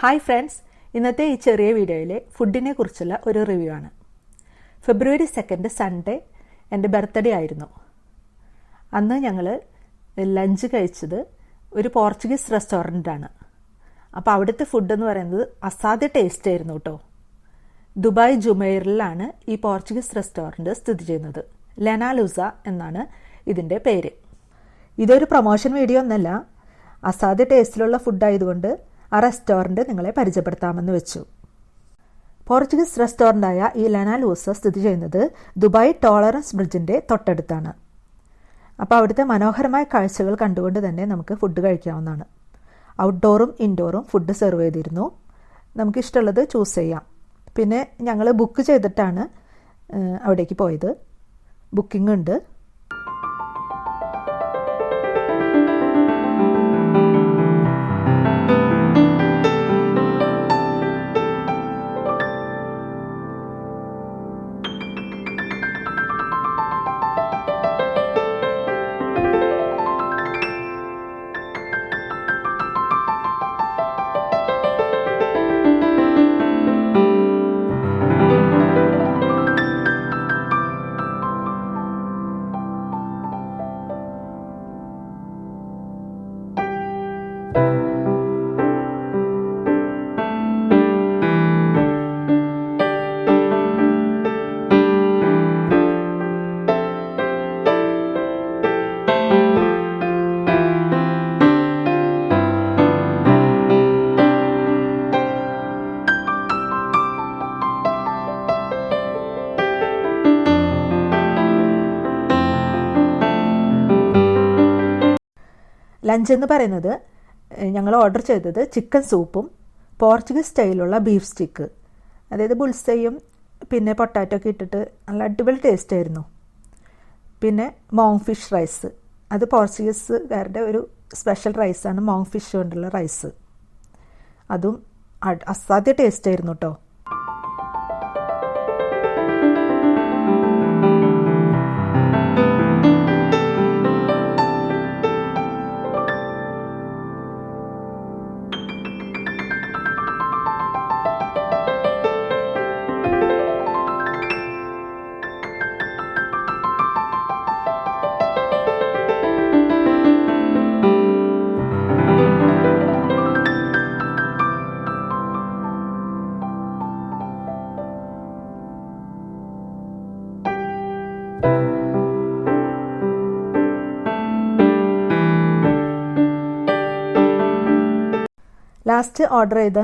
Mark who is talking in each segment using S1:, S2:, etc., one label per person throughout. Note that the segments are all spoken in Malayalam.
S1: ഹായ് ഫ്രണ്ട്സ്, ഇന്നത്തെ ഈ ചെറിയ വീഡിയോയിലെ ഫുഡിനെ കുറിച്ചുള്ള ഒരു റിവ്യൂ ആണ്. ഫെബ്രുവരി 2 സൺഡേ എൻ്റെ ബർത്ത്ഡേ ആയിരുന്നു. അന്ന് ഞങ്ങൾ ലഞ്ച് കഴിച്ചത് ഒരു പോർച്ചുഗീസ് റെസ്റ്റോറൻറ്റാണ്. അപ്പോൾ അവിടുത്തെ ഫുഡ് എന്ന് പറയുന്നത് അസാധ്യ ടേസ്റ്റ് ആയിരുന്നു കേട്ടോ. ദുബായ് ജുമൈറിലാണ് ഈ പോർച്ചുഗീസ് റെസ്റ്റോറൻറ്റ് സ്ഥിതി ചെയ്യുന്നത്. ലെനാലൂസ എന്നാണ് ഇതിൻ്റെ പേര്. ഇതൊരു പ്രൊമോഷൻ വീഡിയോ ഒന്നല്ല, അസാധ്യ ടേസ്റ്റിലുള്ള ഫുഡായതുകൊണ്ട് ആ റെസ്റ്റോറൻറ്റ് നിങ്ങളെ പരിചയപ്പെടുത്താമെന്ന് വെച്ചു. പോർച്ചുഗീസ് റെസ്റ്റോറൻ്റായ ഈ ലെനാലൂസ സ്ഥിതി ചെയ്യുന്നത് ദുബായ് ടോളറൻസ് ബ്രിഡ്ജിൻ്റെ തൊട്ടടുത്താണ്. അപ്പോൾ അവിടുത്തെ മനോഹരമായ കാഴ്ചകൾ കണ്ടുകൊണ്ട് തന്നെ നമുക്ക് ഫുഡ് കഴിക്കാവുന്നതാണ്. ഔട്ട്ഡോറും ഇൻഡോറും ഫുഡ് സെർവ് ചെയ്തിരുന്നു. നമുക്കിഷ്ടമുള്ളത് ചൂസ് ചെയ്യാം. പിന്നെ ഞങ്ങൾ ബുക്ക് ചെയ്തിട്ടാണ് അവിടേക്ക് പോയത്. ബുക്കിംഗ് ഉണ്ട്. ലഞ്ച് എന്ന് പറയുന്നത് ഞങ്ങൾ ഓർഡർ ചെയ്തത് ചിക്കൻ സൂപ്പും പോർച്ചുഗീസ് സ്റ്റൈലുള്ള ബീഫ് സ്റ്റിക്ക്, അതായത് ബുൾസയും പിന്നെ പൊട്ടാറ്റോ ഒക്കെ ഇട്ടിട്ട് നല്ല അടിപൊളി ടേസ്റ്റ് ആയിരുന്നു. പിന്നെ മോങ് ഫിഷ് റൈസ്, അത് പോർച്ചുഗീസുകാരുടെ ഒരു സ്പെഷ്യൽ റൈസാണ്. മോങ് ഫിഷ് കൊണ്ടുള്ള റൈസ്, അതും അസാധ്യ ടേസ്റ്റ് ആയിരുന്നു കേട്ടോ. ലാസ്റ്റ് ഓർഡർ ചെയ്ത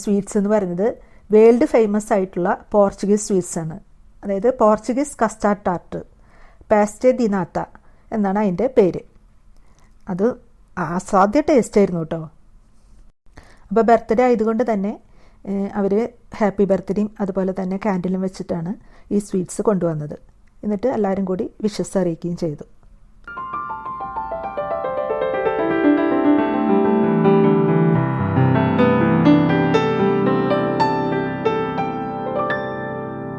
S1: സ്വീറ്റ്സ് എന്ന് പറയുന്നത് വേൾഡ് ഫേമസ് ആയിട്ടുള്ള പോർച്ചുഗീസ് സ്വീറ്റ്സ് ആണ്. അതായത് പോർച്ചുഗീസ് കസ്റ്റാർഡ് ടാർട്ട്, പാസ്റ്റേ ദി നാത്ത എന്നാണ് അതിൻ്റെ പേര്. അത് അസാധ്യ ടേസ്റ്റ് ആയിരുന്നു കേട്ടോ. അപ്പോൾ ബർത്ത്ഡേ ആയതുകൊണ്ട് തന്നെ അവർ ഹാപ്പി ബർത്ത്ഡേയും അതുപോലെ തന്നെ ക്യാൻഡിലും വെച്ചിട്ടാണ് ഈ സ്വീറ്റ്സ് കൊണ്ടുവന്നത്. എന്നിട്ട് എല്ലാവരും കൂടി വിഷസ് അറിയിക്കുകയും ചെയ്തു.